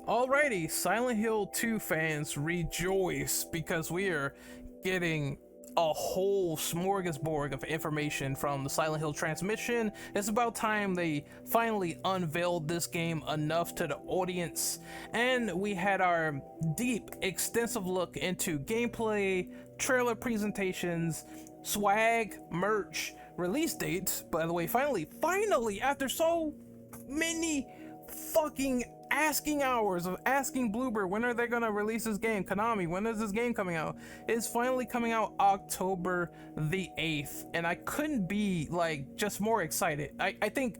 Alrighty, Silent Hill 2 fans rejoice because we are getting a whole smorgasbord of information from the Silent Hill transmission. It's about time they finally unveiled this game enough to the audience, and we had our deep, extensive look into gameplay, trailer presentations, swag, merch, release dates. By the way, finally, after so many fucking asking hours of asking Bloober when are they gonna release this game, Konami, when is this game coming out? It's finally coming out October the 8th, and I couldn't be like just more excited. I think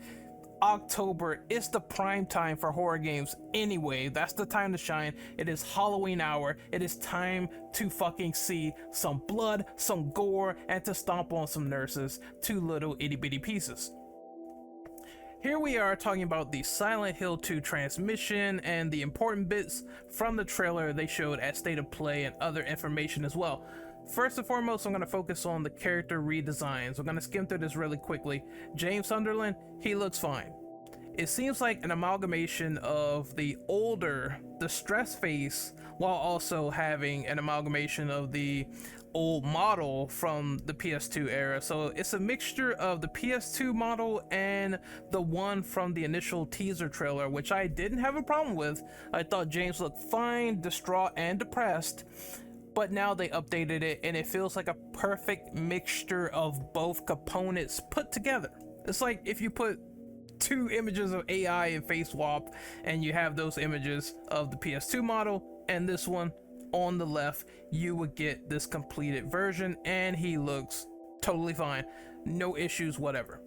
October is the prime time for horror games anyway. That's the time to shine. It is Halloween hour. It is time to fucking see some blood, some gore, and to stomp on some nurses, two little itty bitty pieces. Here we are talking about the Silent Hill 2 transmission and the important bits from the trailer they showed at State of Play and other information as well. First and foremost, I'm going to focus on the character redesigns. We're going to skim through this really quickly. James Sunderland, he looks fine. It seems like an amalgamation of the older, distressed face, while also having an amalgamation of the old model from the PS2 era. So it's a mixture of the PS2 model and the one from the initial teaser trailer, which I didn't have a problem with. I thought James looked fine, distraught, and depressed. But now they updated it, and it feels like a perfect mixture of both components put together. It's like if you put two images of AI and face swap, and you have those images of the PS2 model and this one on the left, you would get this completed version, and he looks totally fine, no issues whatever.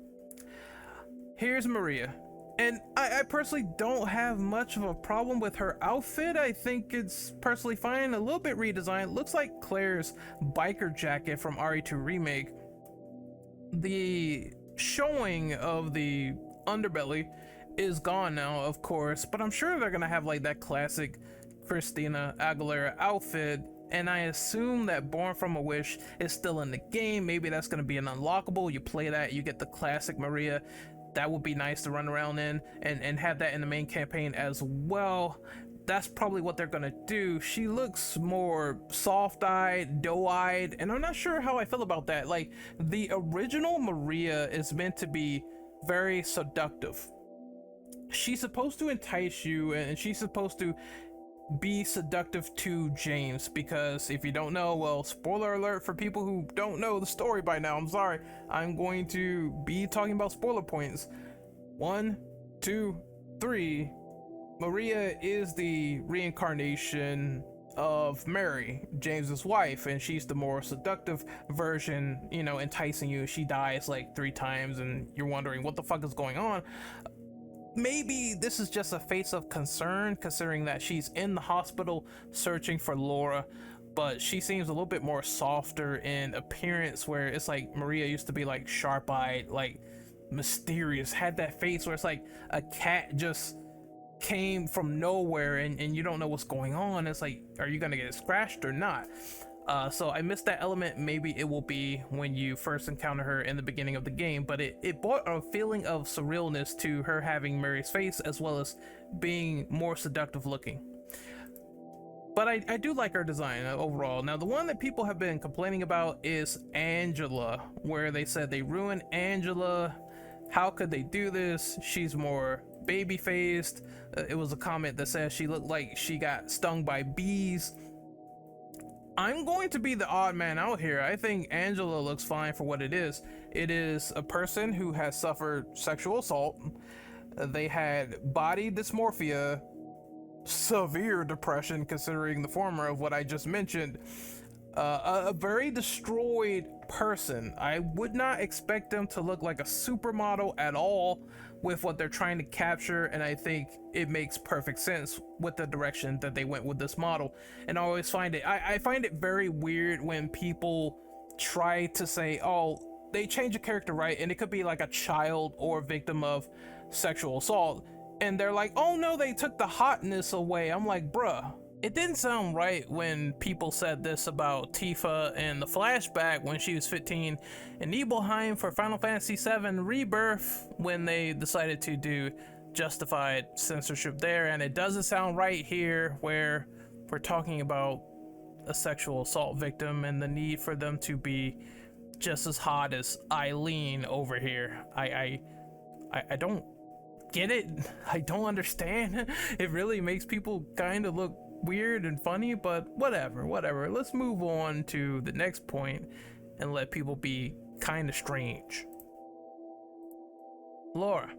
Here's Maria, and I personally don't have much of a problem with her outfit. I think it's personally fine, a little bit redesigned. Looks like Claire's biker jacket from RE2 Remake. The showing of the underbelly is gone now, of course, but I'm sure they're gonna have like that classic Christina Aguilera outfit, and I assume that Born from a Wish is still in the game. Maybe that's gonna be an unlockable. You play that, you get the classic Maria. That would be nice to run around in and have that in the main campaign as well. That's probably what they're gonna do. She looks more soft-eyed, doe-eyed, and I'm not sure how I feel about that. Like, the original Maria is meant to be very seductive. She's supposed to entice you, and she's supposed to be seductive to James, because if you don't know, well, spoiler alert for people who don't know the story by now, I'm sorry, I'm going to be talking about spoiler points. 1, 2, 3. Maria is the reincarnation of Mary, James's wife, and she's the more seductive version, you know, enticing you. She dies like 3 times and you're wondering what the fuck is going on. Maybe this is just a face of concern, considering that she's in the hospital searching for Laura, but she seems a little bit more softer in appearance, where it's like Maria used to be like sharp-eyed, like mysterious, had that face where it's like a cat just came from nowhere and you don't know what's going on. It's like, are you gonna get scratched or not? So I missed that element. Maybe it will be when you first encounter her in the beginning of the game, but it brought a feeling of surrealness to her having Mary's face, as well as being more seductive looking. But I do like her design overall. Now, the one that people have been complaining about is Angela, where they said they ruined Angela. How could they do this? She's more baby-faced. It was a comment that says she looked like she got stung by bees. I'm going to be the odd man out here. I think Angela looks fine for what it is. It is a person who has suffered sexual assault. They had body dysmorphia, severe depression, considering the former of what I just mentioned. A very destroyed person. I would not expect them to look like a supermodel at all with what they're trying to capture, and I think it makes perfect sense with the direction that they went with this model. And I always find it, I find it very weird when people try to say, oh, they change a character, right, and it could be like a child or a victim of sexual assault, and they're like, oh no, they took the hotness away. I'm like, bruh, it didn't sound right when people said this about Tifa in the flashback when she was 15, and Nibelheim for Final Fantasy VII Rebirth when they decided to do justified censorship there, and it doesn't sound right here where we're talking about a sexual assault victim and the need for them to be just as hot as Eileen over here. I don't get it. I don't understand. It really makes people kind of look weird and funny, but whatever. Let's move on to the next point and let people be kind of strange. Laura.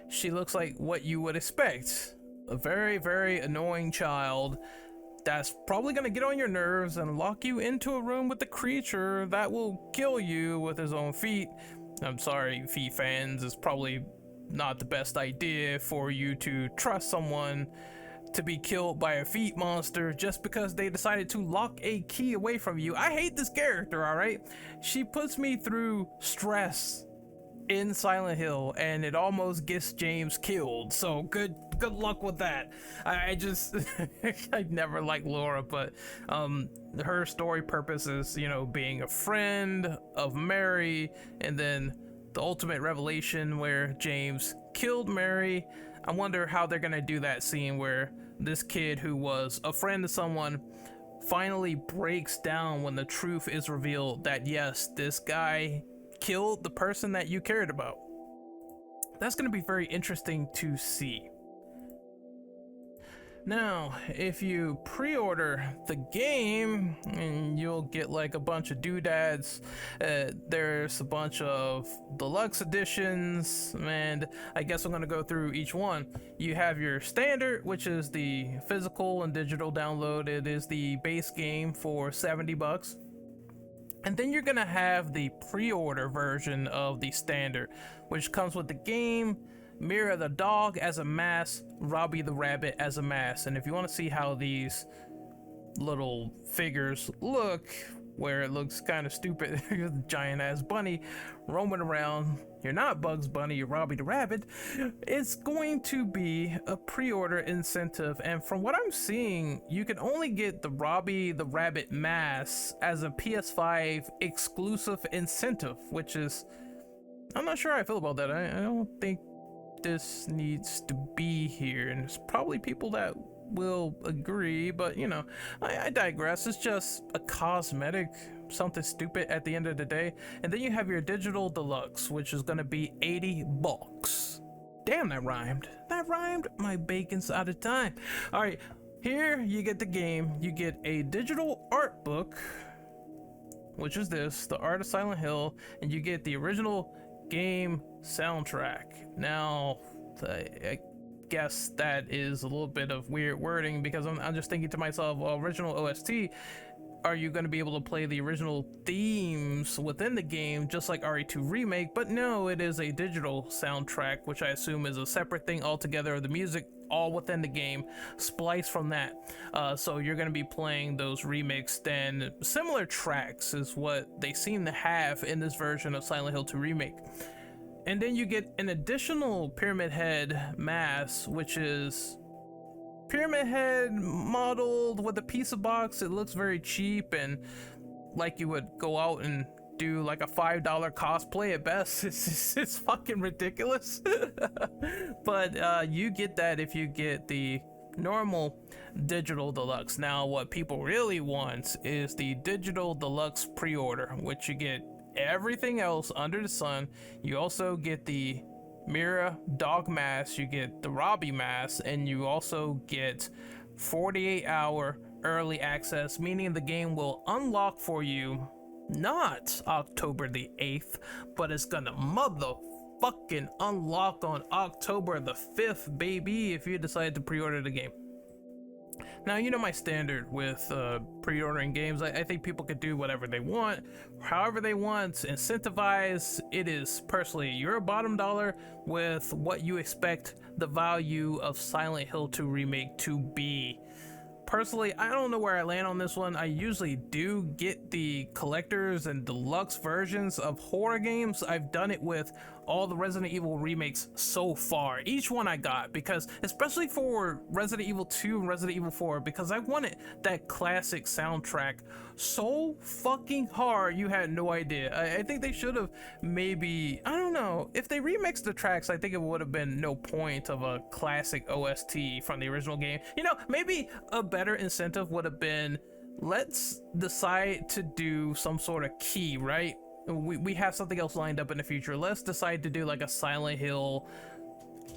She looks like what you would expect. A very, very annoying child that's probably gonna get on your nerves and lock you into a room with a creature that will kill you with his own feet. I'm sorry, feet fans, it's probably not the best idea for you to trust someone to be killed by a feet monster just because they decided to lock a key away from you. I hate this character, alright? She puts me through stress in Silent Hill, and it almost gets James killed, so good luck with that. I just I never liked Laura, but her story purpose is, you know, being a friend of Mary, and then the ultimate revelation where James killed Mary. I wonder how they're gonna do that scene where this kid who was a friend to someone finally breaks down when the truth is revealed that yes, this guy killed the person that you cared about. That's going to be very interesting to see. Now, if you pre-order the game, and you'll get like a bunch of doodads. There's a bunch of deluxe editions, and I guess I'm going to go through each one. You have your standard, which is the physical and digital download. It is the base game for $70. And then you're gonna have the pre-order version of the standard, which comes with the game, Mira the dog as a mask, Robbie the rabbit as a mask. And if you want to see how these little figures look, where it looks kind of stupid, giant ass bunny roaming around, you're not Bugs Bunny, you're Robbie the rabbit. It's going to be a pre-order incentive, and from what I'm seeing, you can only get the Robbie the rabbit mask as a PS5 exclusive incentive, which is, I'm not sure how I feel about that. I don't think this needs to be here, and there's probably people that will agree, but you know, I digress. It's just a cosmetic, something stupid at the end of the day. And then you have your digital deluxe, which is gonna be $80. Damn, that rhymed. My bacon's out of time. All right, here you get the game. You get a digital art book, which is this, The Art of Silent Hill, and you get the original game soundtrack. Now, I guess that is a little bit of weird wording, because I'm just thinking to myself, well, original OST, are you going to be able to play the original themes within the game just like RE2 Remake? But no, it is a digital soundtrack, which I assume is a separate thing altogether, the music all within the game, spliced from that. So you're going to be playing those remixed and similar tracks is what they seem to have in this version of Silent Hill 2 Remake. And then you get an additional Pyramid Head mask, which is Pyramid Head modeled with a pizza box. It looks very cheap and like you would go out and do like a $5 cosplay at best. It's fucking ridiculous. But you get that if you get the normal digital deluxe. Now, what people really want is the digital deluxe pre-order, which you get everything else under the sun. You also get the Mira dog mask, you get the Robbie mask, and you also get 48-hour early access, meaning the game will unlock for you not October the 8th, but it's gonna motherfucking unlock on October the 5th, baby, if you decide to pre-order the game. Now, you know my standard with pre-ordering games. I think people could do whatever they want, however they want, incentivize. It is personally your bottom dollar with what you expect the value of Silent Hill 2 Remake to be. Personally, I don't know where I land on this one. I usually do get the collectors and deluxe versions of horror games. I've done it with all the Resident Evil remakes so far. Each one I got, because especially for Resident Evil 2 and Resident Evil 4, because I wanted that classic soundtrack so fucking hard you had no idea. I think they should have maybe, I don't know, if they remixed the tracks, I think it would have been no point of a classic OST from the original game. You know, maybe a better incentive would have been, let's decide to do some sort of key, right? We have something else lined up in the future. Let's decide to do like a Silent Hill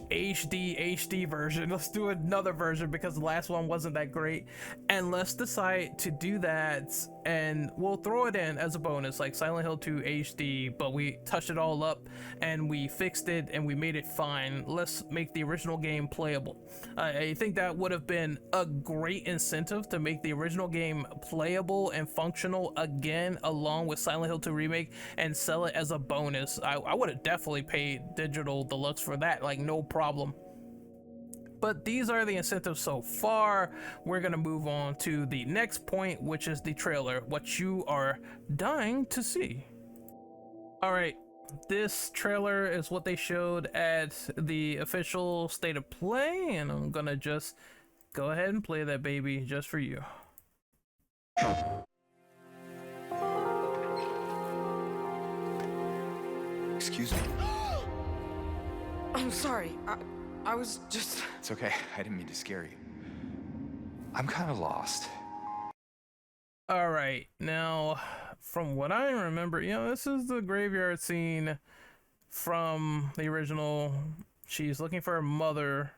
HD version. Let's do another version because the last one wasn't that great, and let's decide to do that, and we'll throw it in as a bonus, like Silent Hill 2 HD, but we touched it all up and we fixed it and we made it fine. Let's make the original game playable. I think that would have been a great incentive to make the original game playable and functional again, along with Silent Hill 2 Remake, and sell it as a bonus. I would have definitely paid Digital Deluxe for that, like no problem. But these are the incentives so far. We're gonna move on to the next point, which is the trailer, what you are dying to see. All right, this trailer is what they showed at the official State of Play, and I'm gonna just go ahead and play that baby just for you. Excuse me. I'm sorry. I was just... It's okay. I didn't mean to scare you. I'm kind of lost. All right, now from what I remember, you know, this is the graveyard scene from the original. She's looking for her mother,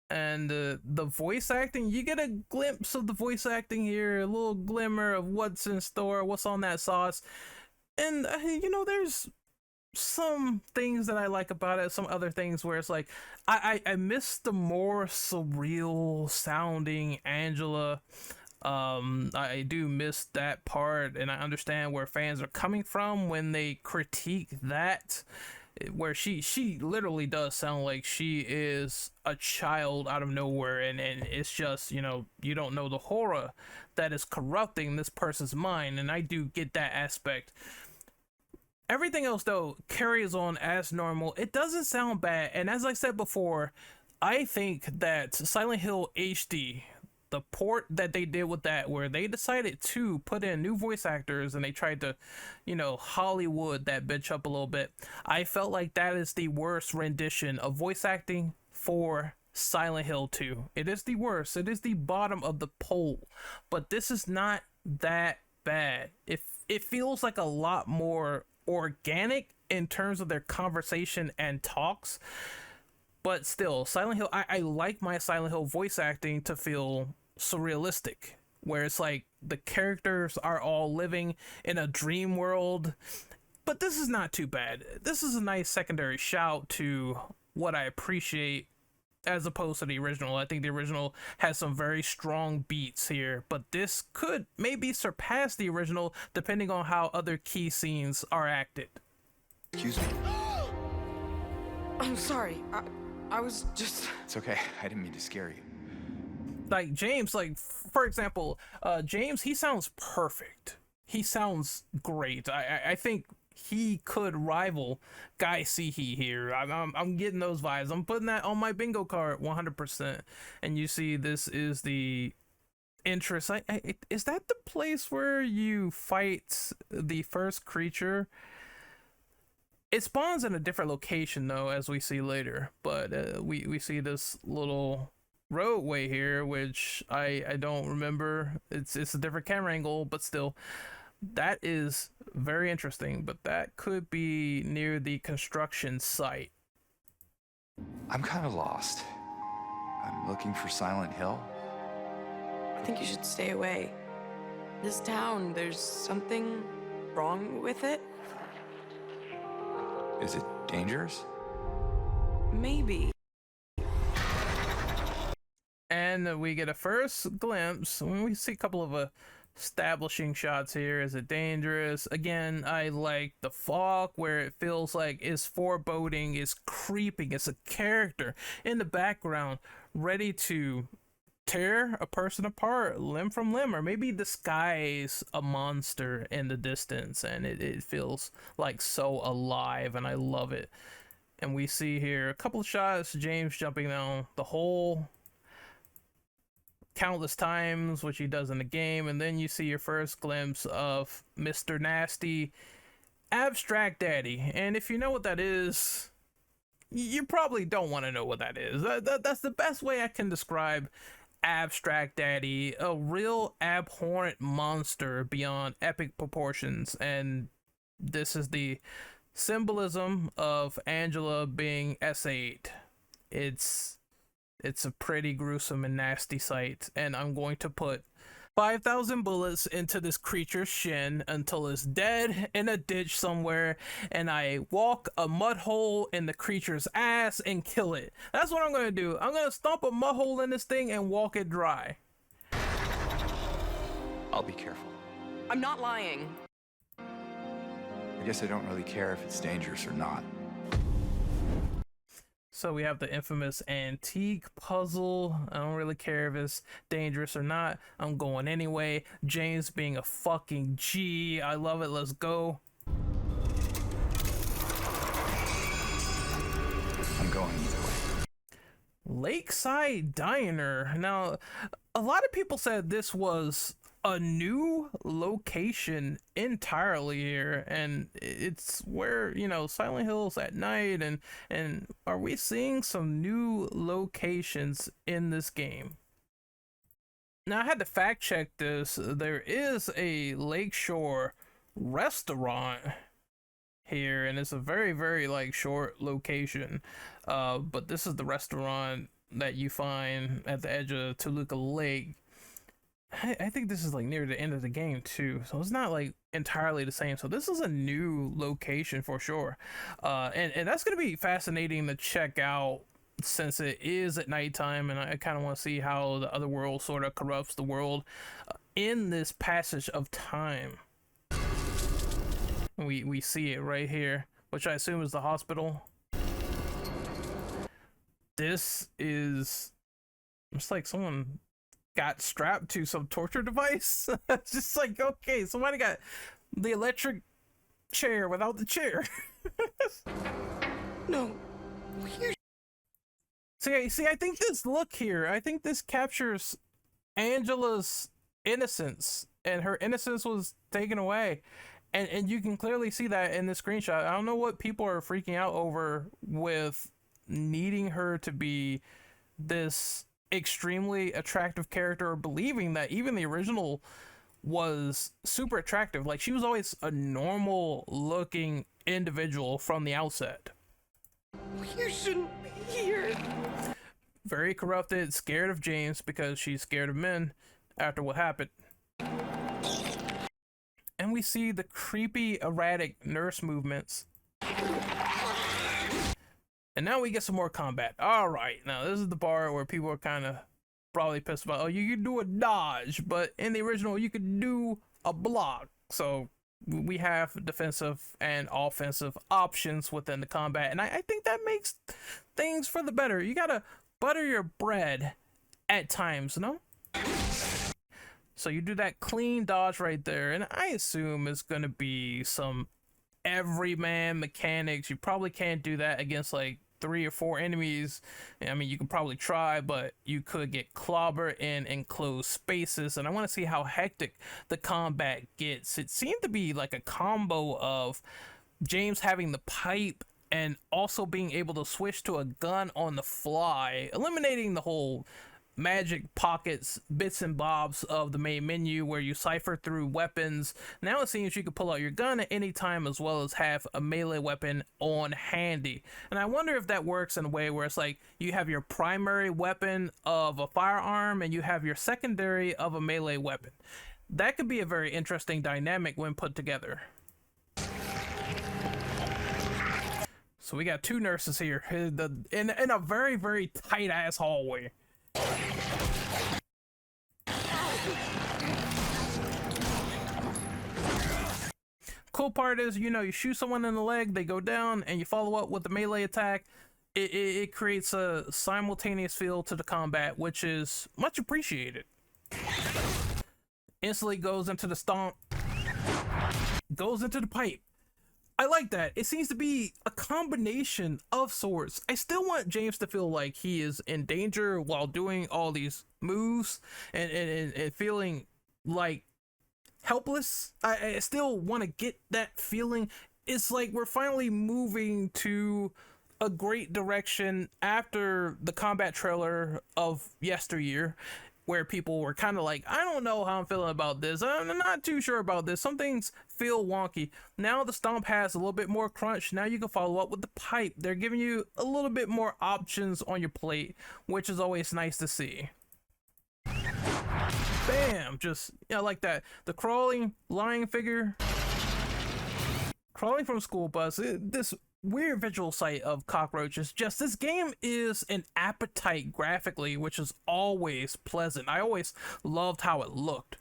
and the voice acting, you get a glimpse of the voice acting here, a little glimmer of what's in store, what's on that sauce. And you know, there's some things that I like about it, some other things where it's like I miss the more surreal sounding Angela. I do miss that part, and I understand where fans are coming from when they critique that, where she literally does sound like she is a child out of nowhere, and it's just, you know, you don't know the horror that is corrupting this person's mind, and I do get that aspect. Everything else, though, carries on as normal. It doesn't sound bad, and as I said before, I think that Silent Hill HD, the port that they did with that, where they decided to put in new voice actors and they tried to, you know, Hollywood that bitch up a little bit, I felt like that is the worst rendition of voice acting for Silent Hill 2. It is the worst. It is the bottom of the pole, but this is not that bad. It feels like a lot more organic in terms of their conversation and talks, but still, Silent Hill, I like my Silent Hill voice acting to feel surrealistic, where it's like the characters are all living in a dream world. But this is not too bad. This is a nice secondary shout to what I appreciate as opposed to the original. I think the original has some very strong beats here, but this could maybe surpass the original depending on how other key scenes are acted. Excuse me. I'm sorry. I was just... It's okay. I didn't mean to scare you. Like James, like for example, James, he sounds perfect. He sounds great. I think he could rival Guy Seehee here. I'm getting those vibes. I'm putting that on my bingo card 100%. And you see, this is the interest. Is that the place where you fight the first creature? It spawns in a different location though, as we see later. But we see this little roadway here, which I don't remember. It's a different camera angle, but still. That is very interesting, but that could be near the construction site. I'm kind of lost. I'm looking for Silent Hill. I think you should stay away. This town, there's something wrong with it? Is it dangerous? Maybe. And we get a first glimpse. We see a couple of establishing shots here. Is it dangerous? Again, I like the fog where it feels like it's foreboding, it's creeping, it's a character in the background ready to tear a person apart limb from limb, or maybe disguise a monster in the distance, and it feels like so alive, and I love it. And we see here a couple of shots, James jumping down the hole countless times, which he does in the game, and then you see your first glimpse of Mr. Nasty, Abstract Daddy. And if you know what that is, you probably don't want to know what that is. That's the best way I can describe Abstract Daddy, a real abhorrent monster beyond epic proportions. And this is the symbolism of Angela being S8. It's a pretty gruesome and nasty sight, and I'm going to put 5,000 bullets into this creature's shin until it's dead in a ditch somewhere, and I walk a mud hole in the creature's ass and kill it. That's what I'm gonna do. I'm gonna stomp a mud hole in this thing and walk it dry. I'll be careful. I'm not lying. I guess I don't really care if it's dangerous or not. So we have the infamous antique puzzle. I don't really care if it's dangerous or not. I'm going anyway. James being a fucking G. I love it. Let's go. I'm going either way. Lakeside Diner. Now, a lot of people said this was a new location entirely here, and it's where, you know, Silent Hill's at night, and are we seeing some new locations in this game? Now, I had to fact check this. There is a lakeshore restaurant here, and it's a very, very like short location, but this is the restaurant that you find at the edge of Toluca Lake. I think this is like near the end of the game too, so it's not like entirely the same. So this is a new location for sure, and that's gonna be fascinating to check out since it is at nighttime, and I kind of want to see how the other world sort of corrupts the world in this passage of time. We see it right here, which I assume is the hospital. This is, it's like someone got strapped to some torture device. It's just like, okay, somebody got the electric chair without the chair. No. See, I think this look here, I think this captures Angela's innocence, and her innocence was taken away. And you can clearly see that in the screenshot. I don't know what people are freaking out over with needing her to be this extremely attractive character, or believing that even the original was super attractive. Like, she was always a normal looking individual from the outset. You shouldn't be here. Very corrupted, scared of James because she's scared of men after what happened. And we see the creepy, erratic nurse movements. And now we get some more combat. All right, now this is the part where people are kind of probably pissed about, oh, you can do a dodge, but in the original you could do a block. So we have defensive and offensive options within the combat, and I think that makes things for the better. You gotta butter your bread at times, no? So you do that clean dodge right there, and I assume it's gonna be some everyman mechanics. You probably can't do that against like 3 or 4 enemies. I mean, you could probably try, but you could get clobbered in enclosed spaces, and I want to see how hectic the combat gets. It seemed to be like a combo of James having the pipe and also being able to switch to a gun on the fly, eliminating the whole magic pockets, bits and bobs of the main menu where you cipher through weapons. Now it seems you can pull out your gun at any time, as well as have a melee weapon on handy. And I wonder if that works in a way where it's like you have your primary weapon of a firearm and you have your secondary of a melee weapon. That could be a very interesting dynamic when put together. So we got 2 nurses here in a very, very tight ass hallway. Cool part is, you know, you shoot someone in the leg, they go down, and you follow up with the melee attack. it creates a simultaneous feel to the combat, which is much appreciated. Instantly goes into the stomp, goes into the pipe. I like that. It seems to be a combination of sorts. I still want James to feel like he is in danger while doing all these moves and feeling like helpless. I still want to get that feeling. It's like we're finally moving to a great direction after the combat trailer of yesteryear, where people were kind of like, I don't know how I'm feeling about this. I'm not too sure about this. Some things feel wonky. Now the stomp has a little bit more crunch. Now you can follow up with the pipe. They're giving you a little bit more options on your plate, which is always nice to see. Bam! Just, yeah, I like that. The crawling, lying figure. Crawling from a school bus. This weird visual sight of cockroaches. Just, this game is an appetite graphically, which is always pleasant. I always loved how it looked.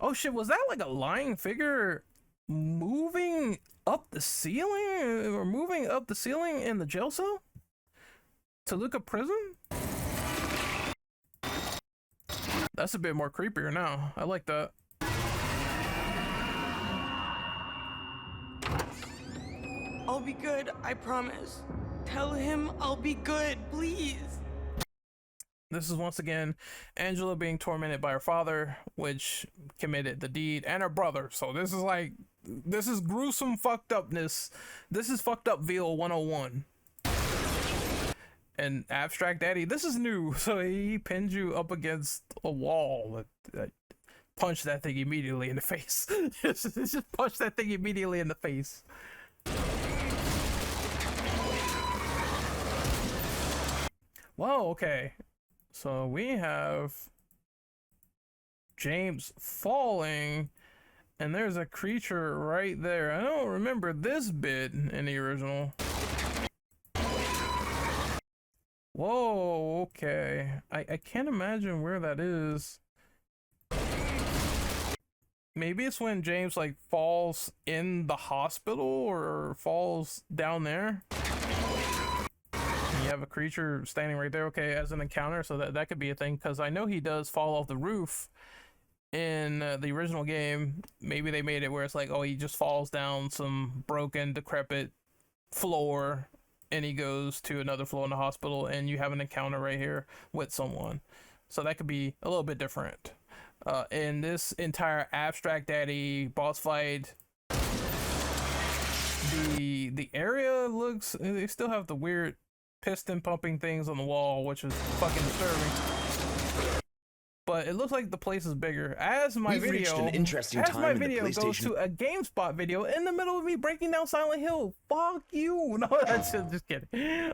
Oh shit, was that like a lying figure moving up the ceiling? Or moving up the ceiling in the jail cell? Toluca prison? That's a bit more creepier now. I like that. I'll be good, I promise. Tell him I'll be good, please. This is once again Angela being tormented by her father, which committed the deed, and her brother. So this is like, this is gruesome fucked upness. This is fucked up veal 101. And Abstract Daddy, this is new. So he pins you up against a wall. Punch that thing immediately in the face. just punch that thing immediately in the face. Whoa, okay. So we have James falling, and there's a creature right there. I don't remember this bit in the original. Whoa, okay. I can't imagine where that is. Maybe it's when James like falls in the hospital or falls down there. You have a creature standing right there, okay, as an encounter, so that could be a thing, because I know he does fall off the roof in the original game. Maybe they made it where it's like, oh, he just falls down some broken, decrepit floor, and he goes to another floor in the hospital, and you have an encounter right here with someone. So that could be a little bit different. In this entire Abstract Daddy boss fight, the area looks, they still have the weird piston pumping things on the wall, which is fucking disturbing. But it looks like the place is bigger. As my We've reached video, an interesting as time my in the video goes PlayStation. to a GameSpot video in the middle of me breaking down Silent Hill. Fuck you. No, that's just kidding.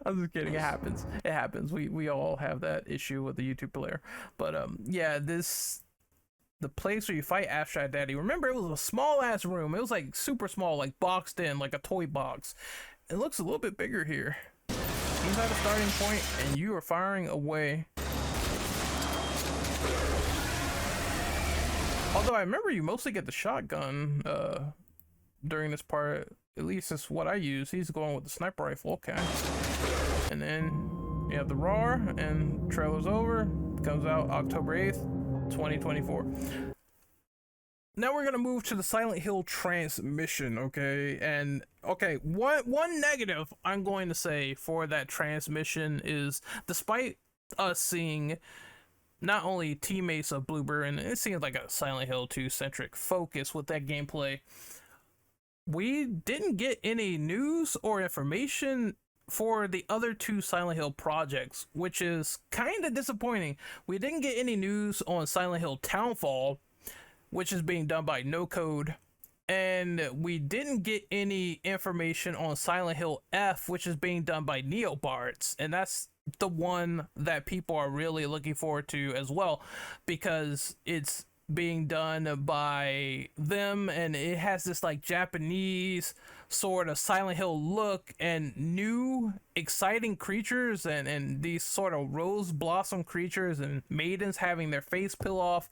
I'm just kidding. It happens. It happens. We all have that issue with the YouTube player. But yeah, the place where you fight Abstract Daddy. Remember, it was a small ass room. It was like super small, like boxed in, like a toy box. It looks a little bit bigger here. He's at a starting point, and you are firing away. Although I remember you mostly get the shotgun during this part. At least that's what I use. He's going with the sniper rifle. Okay. And then you have the RAR, and trailer's over. Comes out October 8th, 2024. Now we're gonna move to the Silent Hill transmission, okay? And okay, one negative I'm going to say for that transmission is, despite us seeing not only teammates of Bloober, and it seems like a Silent Hill 2 centric focus with that gameplay, we didn't get any news or information for the other two Silent Hill projects, which is kind of disappointing. We didn't get any news on Silent Hill Townfall, which is being done by No Code, and we didn't get any information on Silent Hill F, which is being done by Neobards, and that's the one that people are really looking forward to as well, because it's being done by them, and it has this like Japanese sort of Silent Hill look and new exciting creatures, and these sort of rose blossom creatures and maidens having their face peel off.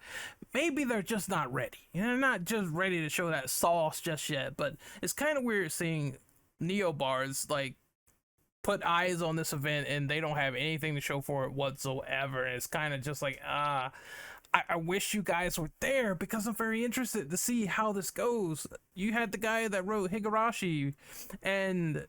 Maybe they're just not ready. They're not just ready to show that sauce just yet, but it's kind of weird seeing neobards like put eyes on this event and they don't have anything to show for it whatsoever. And it's kind of just like, I wish you guys were there because I'm very interested to see how this goes. You had the guy that wrote Higurashi, and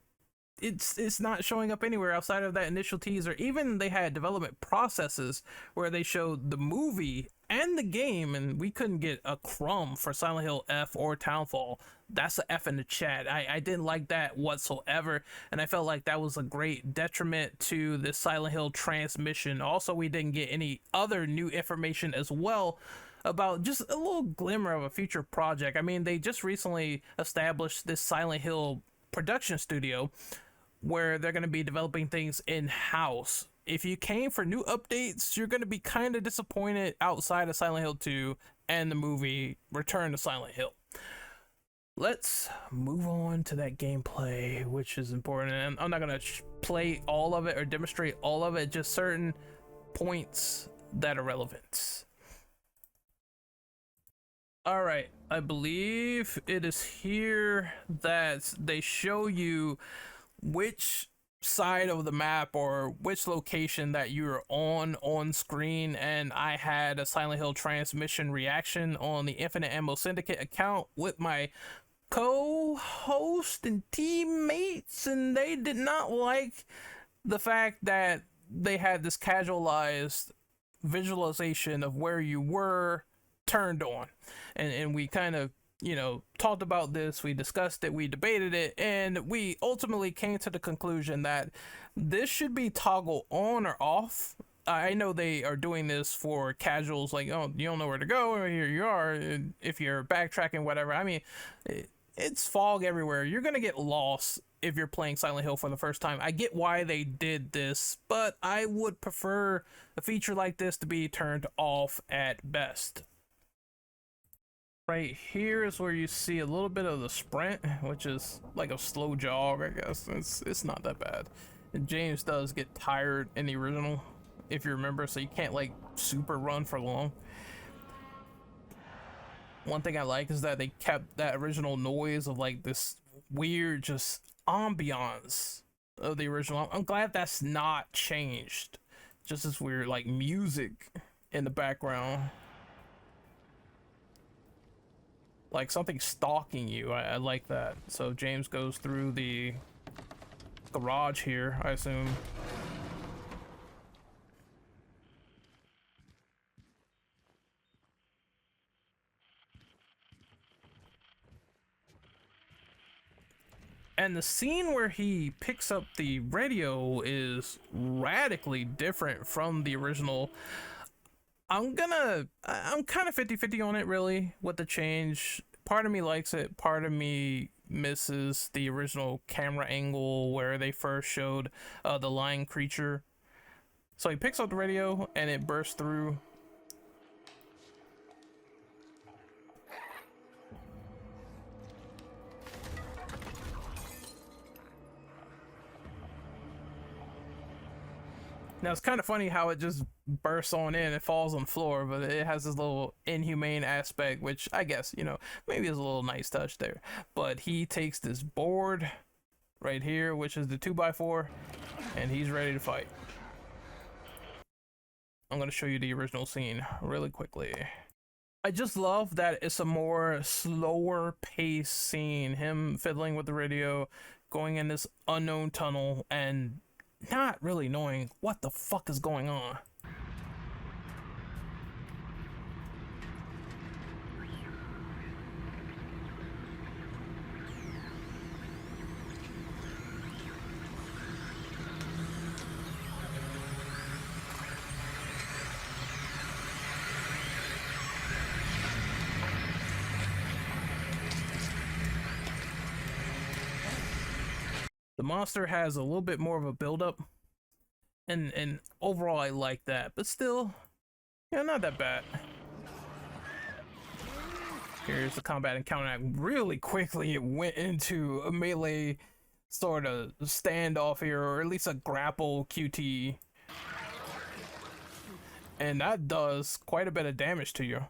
it's not showing up anywhere outside of that initial teaser. Even they had development processes where they showed the movie and the game, and we couldn't get a crumb for Silent Hill F or Townfall. That's a F in the chat. I didn't like that whatsoever, and I felt like that was a great detriment to the Silent Hill transmission. Also, we didn't get any other new information as well about just a little glimmer of a future project. I mean, they just recently established this Silent Hill production studio where they're going to be developing things in-house. If you came for new updates, you're going to be kind of disappointed outside of Silent Hill 2 and the movie Return to Silent Hill. Let's move on to that gameplay, which is important. And I'm not going to play all of it or demonstrate all of it, just certain points that are relevant. All right, I believe it is here that they show you which side of the map or which location that you're on screen, and I had a Silent Hill transmission reaction on the Infinite Ammo Syndicate account with my co-host and teammates, and they did not like the fact that they had this casualized visualization of where you were turned on, and we kind of, you know, talked about this, we discussed it, we debated it, and we ultimately came to the conclusion that this should be toggle on or off. I know they are doing this for casuals, like, oh, you don't know where to go, or here you are, if you're backtracking, whatever. I mean, it's fog everywhere. You're gonna get lost if you're playing Silent Hill for the first time. I get why they did this, but I would prefer a feature like this to be turned off at best. Right here is where you see a little bit of the sprint, which is like a slow jog, I guess. It's not that bad. And James does get tired in the original, if you remember, so you can't like super run for long. One thing I like is that they kept that original noise of like this weird just ambiance of the original. I'm glad that's not changed. Just this weird like music in the background, like something stalking you. I like that. So James goes through the garage here, I assume. And the scene where he picks up the radio is radically different from the original. I'm kind of 50-50 on it, really, with the change. Part of me likes it, part of me misses the original camera angle where they first showed the lying creature. So he picks up the radio and it bursts through. Now it's kind of funny how it just bursts on in, it falls on the floor, but it has this little inhumane aspect, which I guess, you know, maybe is a little nice touch there. But he takes this board right here, which is the 2x4, and he's ready to fight. I'm going to show you the original scene really quickly. I just love that it's a more slower pace scene, him fiddling with the radio, going in this unknown tunnel, and not really knowing what the fuck is going on. The monster has a little bit more of a build-up, and overall I like that, but still, yeah, not that bad. Here's the combat encounter. Really quickly, it went into a melee sort of standoff here, or at least a grapple QT. And that does quite a bit of damage to you.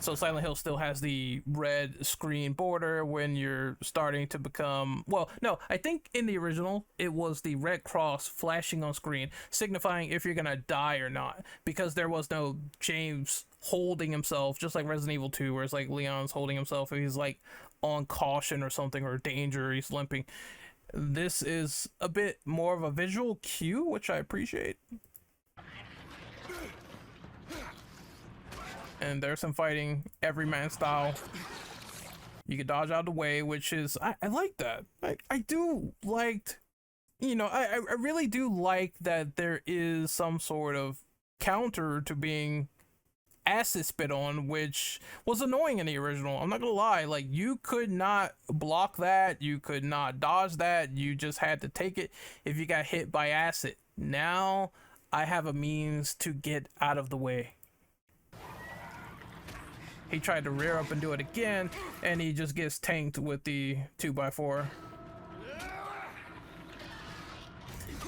So Silent Hill still has the red screen border when you're starting to become, well, no, I think in the original it was the red cross flashing on screen signifying if you're gonna die or not, because there was no James holding himself, just like Resident Evil 2 where it's like Leon's holding himself if he's like on caution or something, or danger, or he's limping. This is a bit more of a visual cue, which I appreciate. And there's some fighting, everyman style. You can dodge out of the way, which is, I like that. I do liked, you know, I really do like that there is some sort of counter to being acid spit on, which was annoying in the original. I'm not gonna lie, like, you could not block that, you could not dodge that, you just had to take it if you got hit by acid. Now I have a means to get out of the way. He tried to rear up and do it again, and he just gets tanked with the 2x4.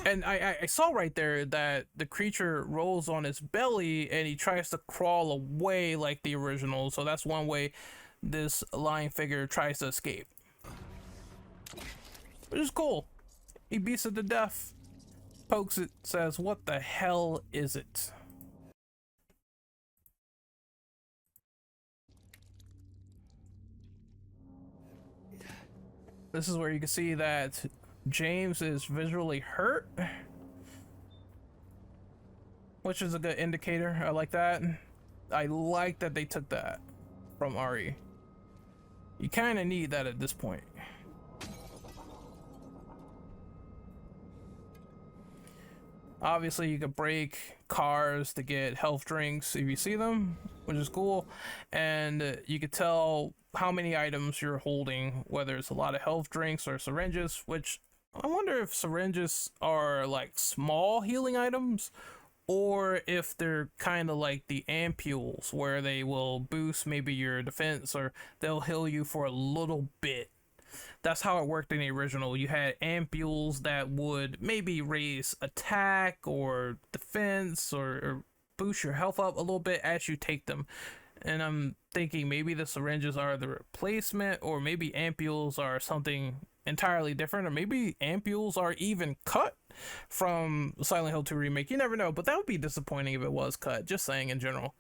And I saw right there that the creature rolls on his belly and he tries to crawl away like the original. So that's one way this lying figure tries to escape. Which is cool. He beats it to death, pokes it, says, "What the hell is it?" This is where you can see that James is visually hurt, which is a good indicator. I like that. I like that they took that from RE. You kind of need that at this point. Obviously, you could break cars to get health drinks if you see them, which is cool. And you could tell how many items you're holding, whether it's a lot of health drinks or syringes, which I wonder if syringes are like small healing items, or if they're kind of like the ampules where they will boost maybe your defense, or they'll heal you for a little bit. That's how it worked in the original. You had ampules that would maybe raise attack or defense, or boost your health up a little bit as you take them. And I'm thinking maybe the syringes are the replacement, or maybe ampules are something entirely different, or maybe ampules are even cut from Silent Hill 2 Remake. You never know, but that would be disappointing if it was cut, just saying in general.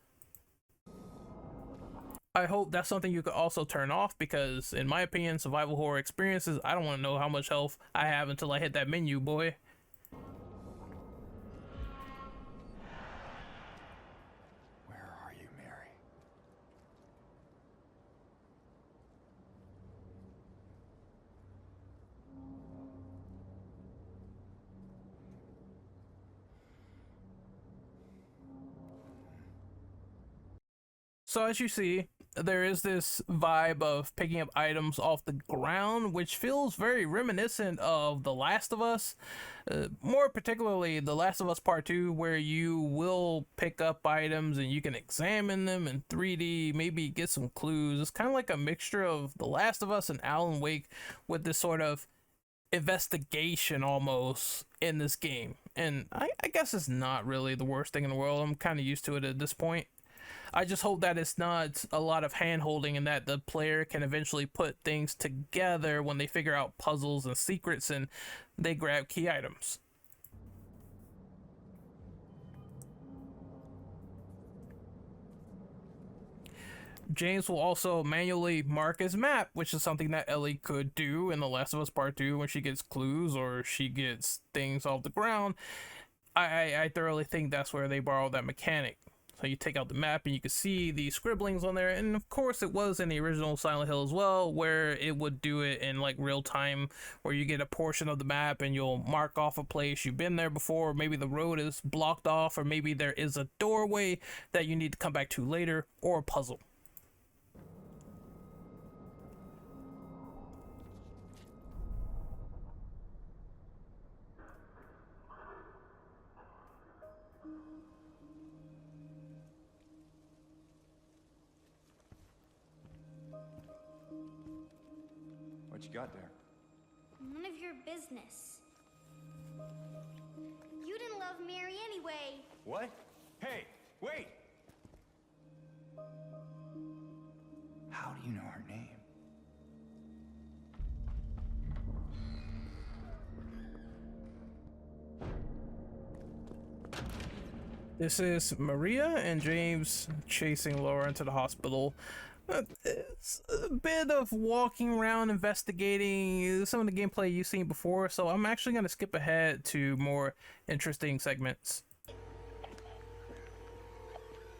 I hope that's something you could also turn off, because in my opinion, survival horror experiences, I don't want to know how much health I have until I hit that menu, boy. Where are you, Mary? So as you see, there is this vibe of picking up items off the ground, which feels very reminiscent of The Last of Us, more particularly The Last of Us Part 2, where you will pick up items and you can examine them in 3D, maybe get some clues. It's kind of like a mixture of The Last of Us and Alan Wake, with this sort of investigation almost in this game. And I guess it's not really the worst thing in the world. I'm kind of used to it at this point. I just hope that it's not a lot of hand holding, and that the player can eventually put things together when they figure out puzzles and secrets and they grab key items. James will also manually mark his map, which is something that Ellie could do in The Last of Us Part 2 when she gets clues or she gets things off the ground. I thoroughly think that's where they borrowed that mechanic. So you take out the map and you can see the scribblings on there, and of course it was in the original Silent Hill as well, where it would do it in like real time, where you get a portion of the map and you'll mark off a place you've been there before, or maybe the road is blocked off, or maybe there is a doorway that you need to come back to later, or a puzzle. got there? None of your business. You didn't love Mary anyway. What? Hey, wait! How do you know her name? This is Maria and James chasing Laura into the hospital. It's a bit of walking around investigating some of the gameplay you've seen before, so I'm actually going to skip ahead to more interesting segments.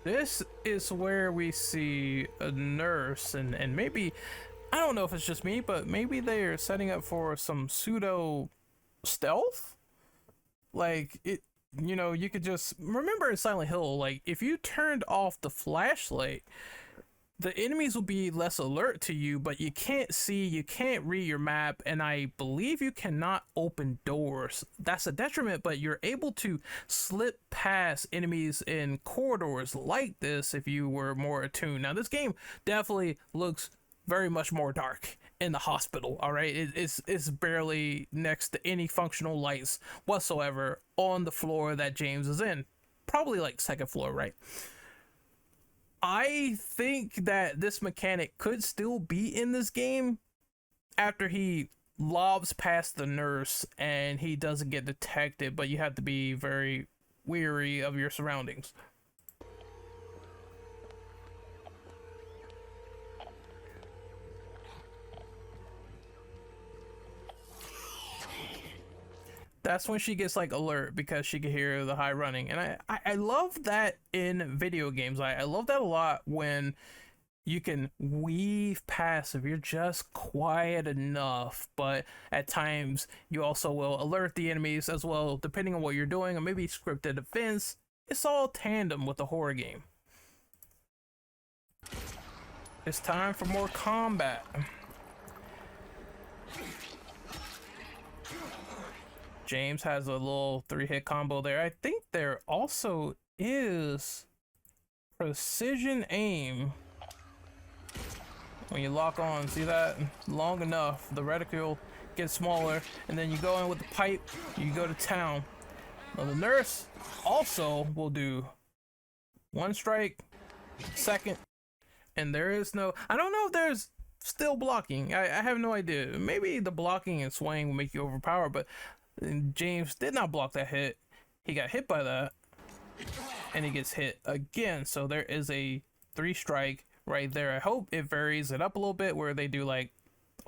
This is where we see a nurse and maybe, I don't know if it's just me, but maybe they're setting up for some pseudo stealth. Like, you know, you could just remember in Silent Hill, like if you turned off the flashlight, the enemies will be less alert to you, but you can't see, you can't read your map, and I believe you cannot open doors. That's a detriment, but you're able to slip past enemies in corridors like this if you were more attuned. Now, this game definitely looks very much more dark in the hospital, all right? It's barely next to any functional lights whatsoever on the floor that James is in. Probably like second floor, right? I think that this mechanic could still be in this game after he lobs past the nurse and he doesn't get detected, but you have to be very wary of your surroundings. That's when she gets like alert because she can hear the high running, and I love that in video games. I love that a lot when you can weave past if you're just quiet enough, but at times you also will alert the enemies as well, depending on what you're doing, or maybe scripted events. It's all tandem with the horror game. It's time for more combat. James has a little 3-hit combo there. I think there also is precision aim. When you lock on, see that? Long enough, the reticle gets smaller, and then you go in with the pipe, you go to town. Now the nurse also will do 1 strike, 2nd, and there is no, I don't know if there's still blocking. I have no idea. Maybe the blocking and swaying will make you overpower, but James did not block that hit. He got hit by that, and he gets hit again. So there is a 3 strike right there. I hope it varies it up a little bit where they do like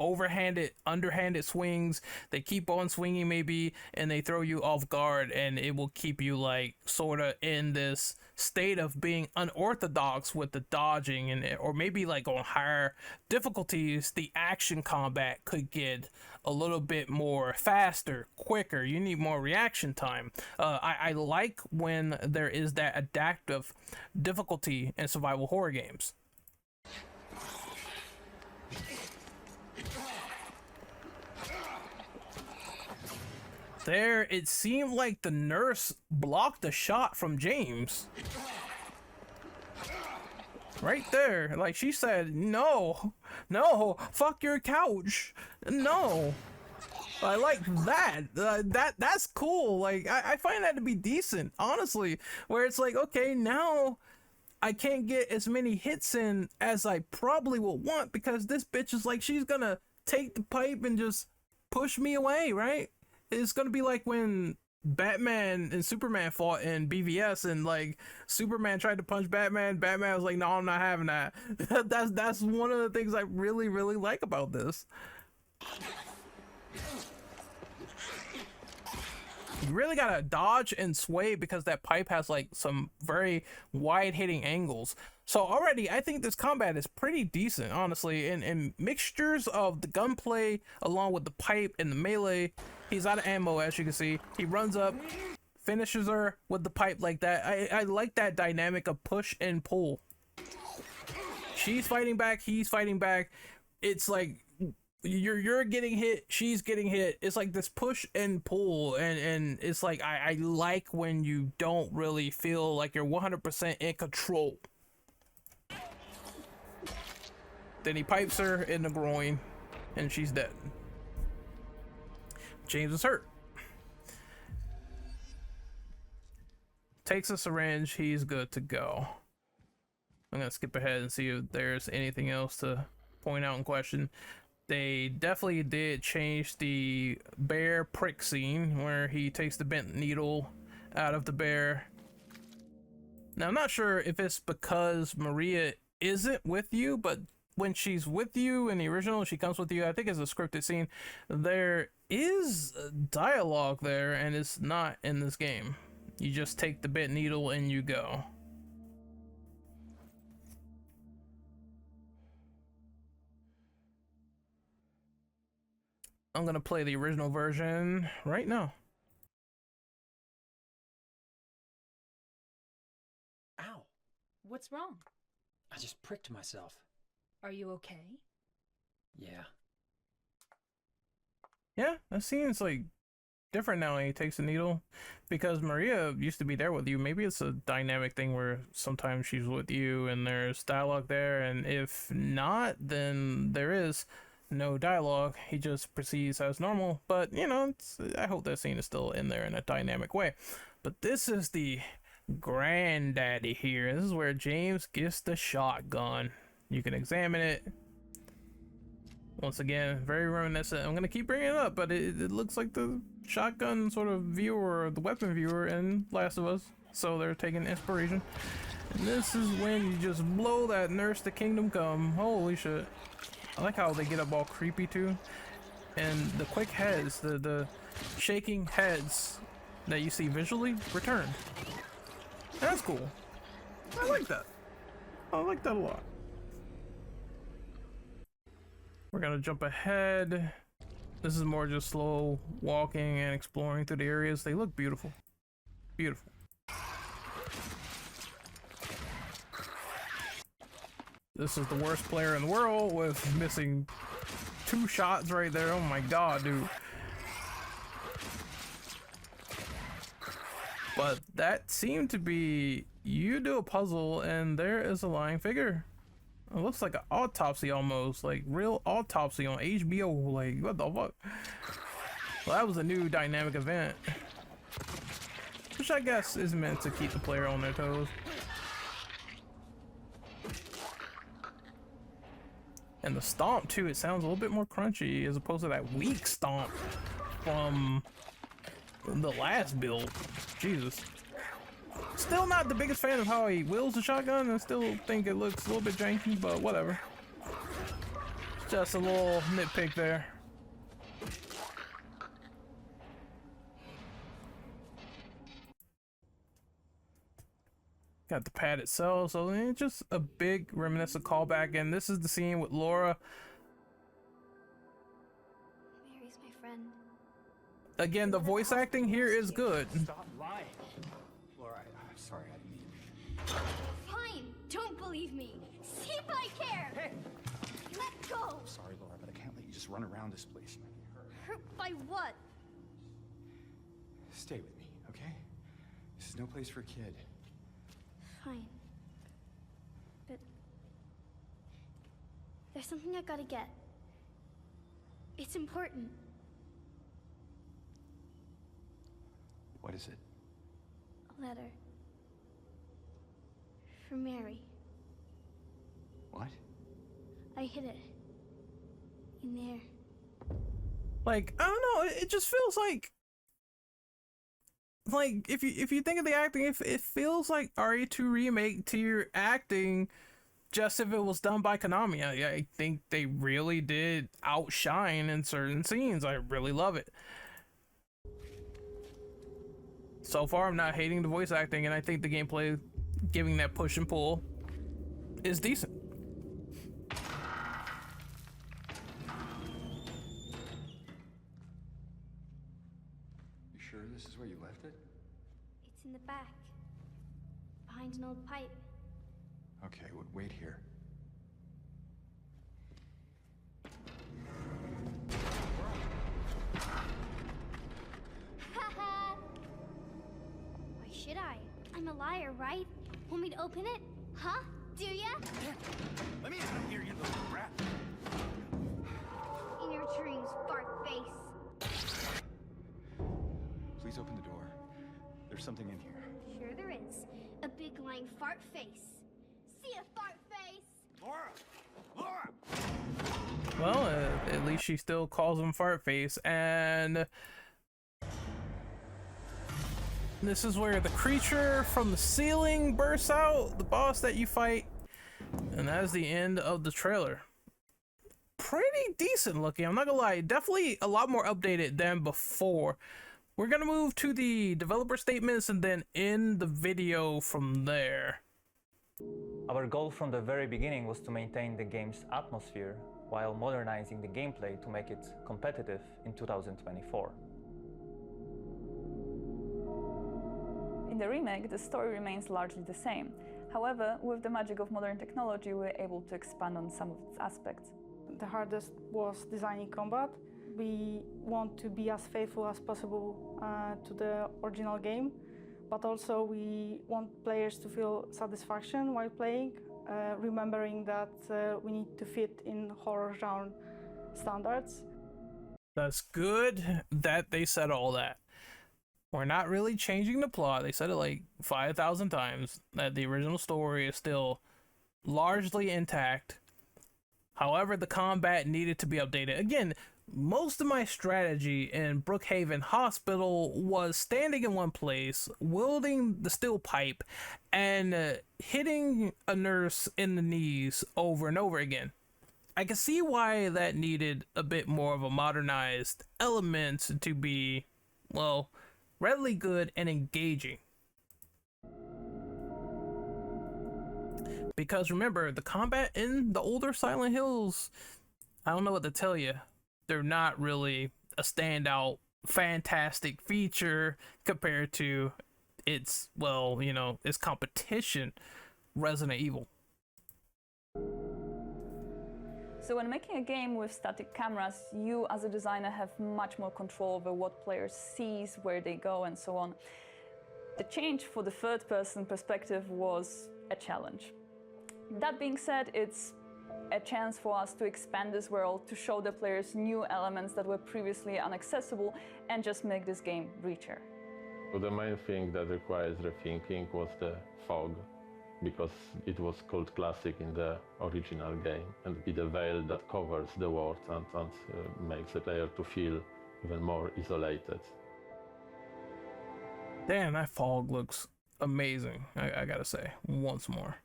overhanded, underhanded swings. They keep on swinging maybe, and they throw you off guard, and it will keep you like sort of in this state of being unorthodox with the dodging, and or maybe like on higher difficulties, the action combat could get a little bit more faster, quicker. You need more reaction time. I like when there is that adaptive difficulty in survival horror games. There, it seemed like the nurse blocked a shot from James. Right there, like she said, no, fuck your couch, no. I like that. That's cool. Like I find that to be decent, honestly. Where it's like, okay, now I can't get as many hits in as I probably will want because this bitch is like, she's gonna take the pipe and just push me away, right? It's gonna be like when Batman and Superman fought in BVS, and like Superman tried to punch Batman. Batman was like, "No, I'm not having that." That's one of the things I really like about this. You really gotta dodge and sway because that pipe has like some very wide hitting angles. So already I think this combat is pretty decent, honestly, and mixtures of the gunplay along with the pipe and the melee. He's out of ammo, as you can see. He runs up, finishes her with the pipe like that. I like that dynamic of push and pull. She's fighting back, he's fighting back. It's like you're getting hit, she's getting hit. It's like this push and pull, and it's like I like when you don't really feel like you're 100% in control. Then he pipes her in the groin. and she's dead. James is hurt. Takes a syringe, he's good to go. I'm gonna skip ahead and see if there's anything else to point out in question. They definitely did change the bear prick scene where he takes the bent needle out of the bear. Now, I'm not sure if it's because Maria isn't with you, but when she's with you in the original, she comes with you, I think it's a scripted scene, there is dialogue there, and it's not in this game. You just take the bent needle and you go. I'm gonna play the original version right now. Ow. What's wrong? I just pricked myself. Are you okay? Yeah. Yeah, that seems like different now when he takes the needle, because Maria used to be there with you. Maybe it's a dynamic thing where sometimes she's with you and there's dialogue there, and if not, then there is no dialogue. He just proceeds as normal, but you know, I hope that scene is still in there in a dynamic way. But this is the granddaddy here. This is where James gets the shotgun. You can examine it. Once again, very reminiscent. I'm gonna keep bringing it up, but it looks like the shotgun sort of viewer, or the weapon viewer in Last of Us, so they're taking inspiration. And this is when you just blow that nurse to kingdom come. Holy shit. I like how they get up all creepy too, and the quick heads, the shaking heads that you see visually return. That's cool. I like that. I like that a lot. We're gonna jump ahead. This is more just slow walking and exploring through the areas. They look beautiful. Beautiful. This is the worst player in the world with missing 2 shots right there. Oh my god, dude. But that seemed to be, you do a puzzle and there is a lying figure. It looks like an autopsy almost, like real autopsy on HBO. Like, what the fuck? Well, that was a new dynamic event, which I guess is meant to keep the player on their toes. And the stomp too, it sounds a little bit more crunchy as opposed to that weak stomp from the last build. Jesus. Still not the biggest fan of how he wields the shotgun, and still think it looks a little bit janky, but whatever. Just a little nitpick there. Got the pad itself, so it's just a big reminiscent callback, and this is the scene with Laura. Mary's my friend. Again, the voice acting here is good. Stop lying. Laura, I'm sorry, I didn't mean. Fine, don't believe me. See if I care. Hey! Let go. Sorry, Laura, but I can't let you just run around this place. You might get hurt. Hurt by what? Stay with me, okay? This is no place for a kid. Fine. But there's something I gotta get. It's important. What is it? A letter. For Mary. What? I hid it. In there. Like, I don't know, it just feels like if you think of the acting, it feels like RE2 Remake tier acting, just if it was done by Konami. I think they really did outshine in certain scenes. I really love it. So far, I'm not hating the voice acting, and I think the gameplay, giving that push and pull, is decent. You sure this is where you left it? It's in the back. Behind an old pipe. Okay, wait here. Haha! Why should I? I'm a liar, right? Want me to open it? Huh? Do ya? Let me out of here, you little brat. In dreams, fart face. Please open the door. There's something in here. Sure there is. A big lying fart face. See a fart face? Laura! Laura! Well, at least she still calls him fart face, and this is where the creature from the ceiling bursts out, the boss that you fight, and that is the end of the trailer. Pretty decent looking, I'm not gonna lie, definitely a lot more updated than before. We're gonna move to the developer statements and then end the video from there. Our goal from the very beginning was to maintain the game's atmosphere while modernizing the gameplay to make it competitive in 2024. In the remake, the story remains largely the same. However, with the magic of modern technology, we were able to expand on some of its aspects. The hardest was designing combat. We want to be as faithful as possible to the original game, but also we want players to feel satisfaction while playing, remembering that we need to fit in horror genre standards. That's good that they said all that. We're not really changing the plot. They said it like 5,000 times that the original story is still largely intact. However, the combat needed to be updated. Again, most of my strategy in Brookhaven Hospital was standing in one place, wielding the steel pipe, and hitting a nurse in the knees over and over again. I can see why that needed a bit more of a modernized element to be, well, readily good and engaging. Because remember, the combat in the older Silent Hills, I don't know what to tell you. They're not really a standout, fantastic feature compared to its, well, you know, its competition, Resident Evil. So when making a game with static cameras, you as a designer have much more control over what players see, where they go, and so on. The change for the third-person perspective was a challenge. That being said, it's a chance for us to expand this world, to show the players new elements that were previously inaccessible, and just make this game richer. So the main thing that requires rethinking was the fog, because it was called classic in the original game, and it's a veil that covers the world and makes the player to feel even more isolated. Damn, that fog looks amazing, I gotta say, once more.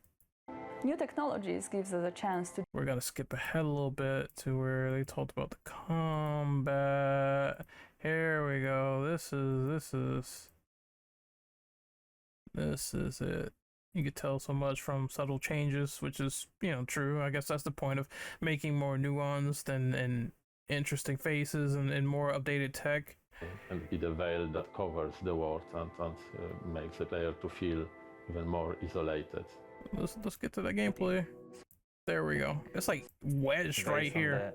New technologies gives us a chance to... We're gonna skip ahead a little bit to where they talked about the combat. Here we go. This is it. You could tell so much from subtle changes, which is, you know, true. I guess that's the point of making more nuanced and interesting faces and more updated tech. And it's a veil that covers the world and makes the player to feel even more isolated. Let's get to the gameplay. There we go. It's like wedged right here.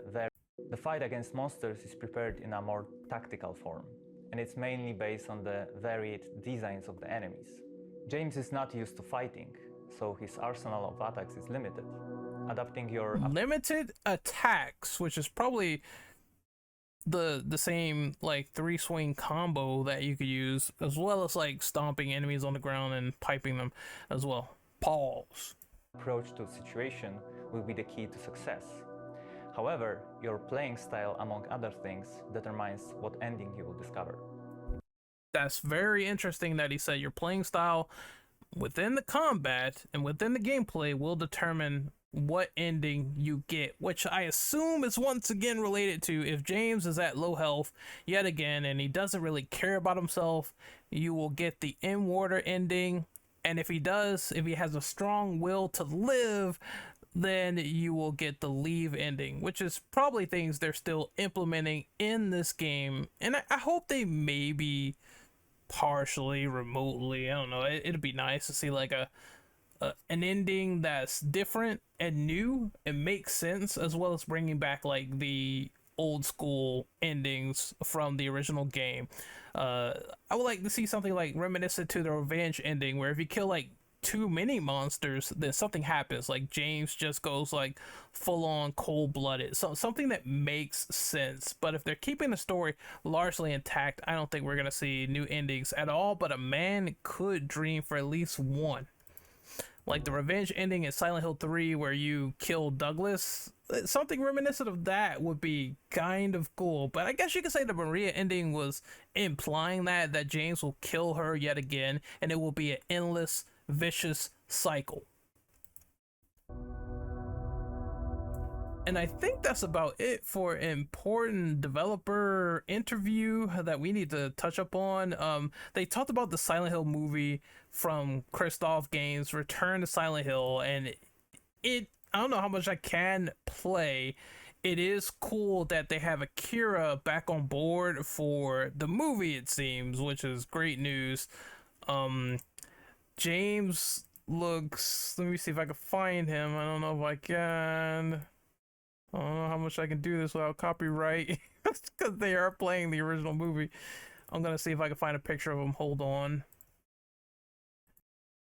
The fight against monsters is prepared in a more tactical form, and it's mainly based on the varied designs of the enemies. James is not used to fighting, so his arsenal of attacks is limited. Adapting your limited attacks, which is probably the same like 3-swing combo that you could use, as well as like stomping enemies on the ground and piping them as well. Pause. Approach to the situation will be the key to success. However, your playing style, among other things, determines what ending you will discover. That's very interesting that he said your playing style within the combat and within the gameplay will determine what ending you get, which I assume is once again related to if James is at low health yet again and he doesn't really care about himself, you will get the in-water ending. And if he does, if he has a strong will to live, then you will get the leave ending, which is probably things they're still implementing in this game. And I hope they maybe partially, remotely, I don't know, it'd be nice to see like an ending that's different and new and makes sense, as well as bringing back like the old school endings from the original game. I would like to see something like reminiscent to the Revenge ending, where if you kill like too many monsters, then something happens. Like James just goes like full on cold blooded. So something that makes sense. But if they're keeping the story largely intact, I don't think we're gonna see new endings at all. But a man could dream for at least one. Like the revenge ending in Silent Hill 3 where you kill Douglas, something reminiscent of that would be kind of cool. But I guess you could say the Maria ending was implying that James will kill her yet again, and it will be an endless, vicious cycle. And I think that's about it for important developer interview that we need to touch up on. They talked about the Silent Hill movie from Christoph Games, Return to Silent Hill, and I don't know how much I can play. It is cool that they have Akira back on board for the movie, it seems, which is great news. James looks, let me see if I can find him. I don't know if I can. I don't know how much I can do this without copyright because they are playing the original movie. I'm gonna see if I can find a picture of him. Hold on.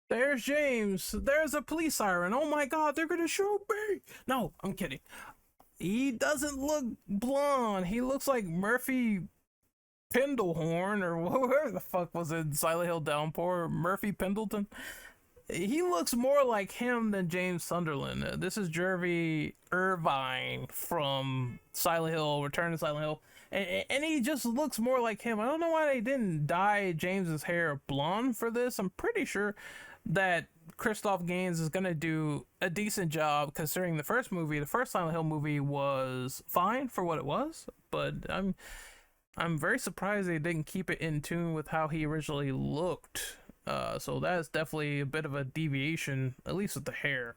There's James. There's a police siren. Oh my god, they're gonna shoot me. No, I'm kidding. He doesn't look blonde. He looks like Murphy Pendlehorn or whoever the fuck was in Silent Hill Downpour. Murphy Pendleton. He looks more like him than James Sunderland. This is Jeremy Irvine from Silent Hill, Return to Silent Hill. And he just looks more like him. I don't know why they didn't dye James's hair blonde for this. I'm pretty sure that Christoph Gaines is going to do a decent job considering the first Silent Hill movie was fine for what it was. But I'm very surprised they didn't keep it in tune with how he originally looked. So that's definitely a bit of a deviation, at least with the hair.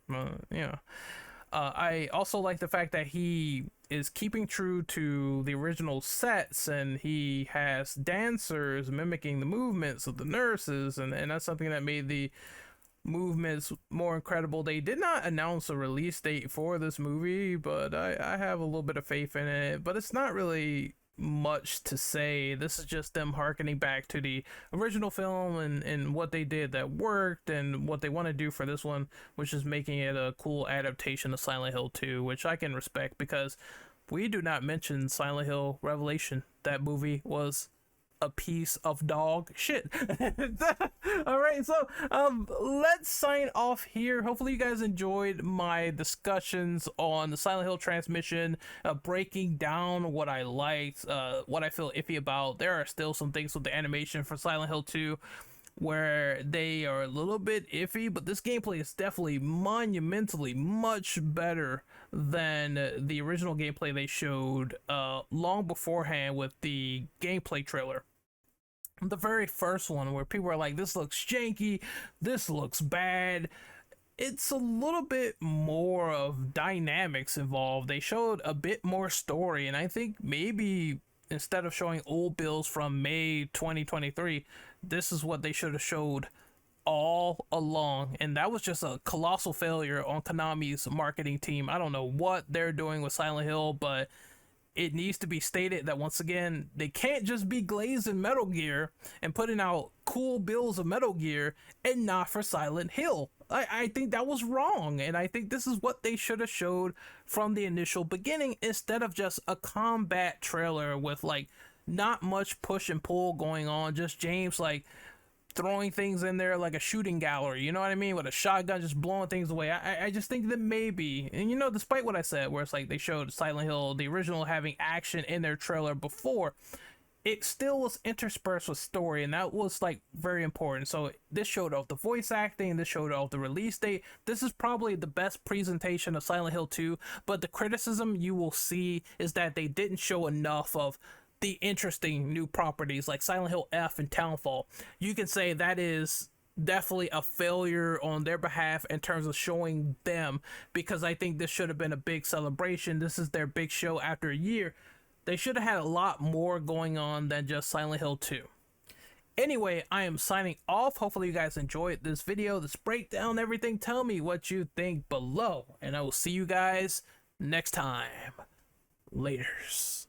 I also like the fact that he is keeping true to the original sets, and he has dancers mimicking the movements of the nurses, and that's something that made the movements more incredible. They did not announce a release date for this movie, but I have a little bit of faith in it, but it's not really much to say. This is just them harkening back to the original film and what they did that worked and what they want to do for this one, which is making it a cool adaptation of Silent Hill 2, which I can respect because we do not mention Silent Hill Revelation. That movie was a piece of dog shit. All right, so let's sign off here. Hopefully you guys enjoyed my discussions on the Silent Hill transmission, breaking down what I liked, what I feel iffy about. There are still some things with the animation for Silent Hill 2 where they are a little bit iffy, but this gameplay is definitely monumentally much better than the original gameplay they showed long beforehand with the gameplay trailer. The very first one where people are like, this looks janky, this looks bad. It's a little bit more of dynamics involved. They showed a bit more story, and I think maybe instead of showing old bills from May 2023, this is what they should have showed all along, and that was just a colossal failure on Konami's marketing team. I don't know what they're doing with Silent Hill, but it needs to be stated that once again, they can't just be glazing Metal Gear and putting out cool bills of Metal Gear and not for Silent Hill. I think that was wrong, and I think this is what they should have showed from the initial beginning instead of just a combat trailer with like not much push and pull going on, just James like throwing things in there like a shooting gallery, you know what I mean, with a shotgun just blowing things away. I just think that maybe, and you know, despite what I said where it's like they showed Silent Hill the original having action in their trailer before, it still was interspersed with story, and that was like very important. So this showed off the voice acting, this showed off the release date. This is probably the best presentation of Silent Hill 2, but the criticism you will see is that they didn't show enough of the interesting new properties like Silent Hill F and Townfall. You can say that is definitely a failure on their behalf in terms of showing them, because I think this should have been a big celebration. This is their big show after a year. They should have had a lot more going on than just Silent Hill 2. Anyway, I am signing off. Hopefully you guys enjoyed this video, this breakdown, everything. Tell me what you think below, and I will see you guys next time. Laters.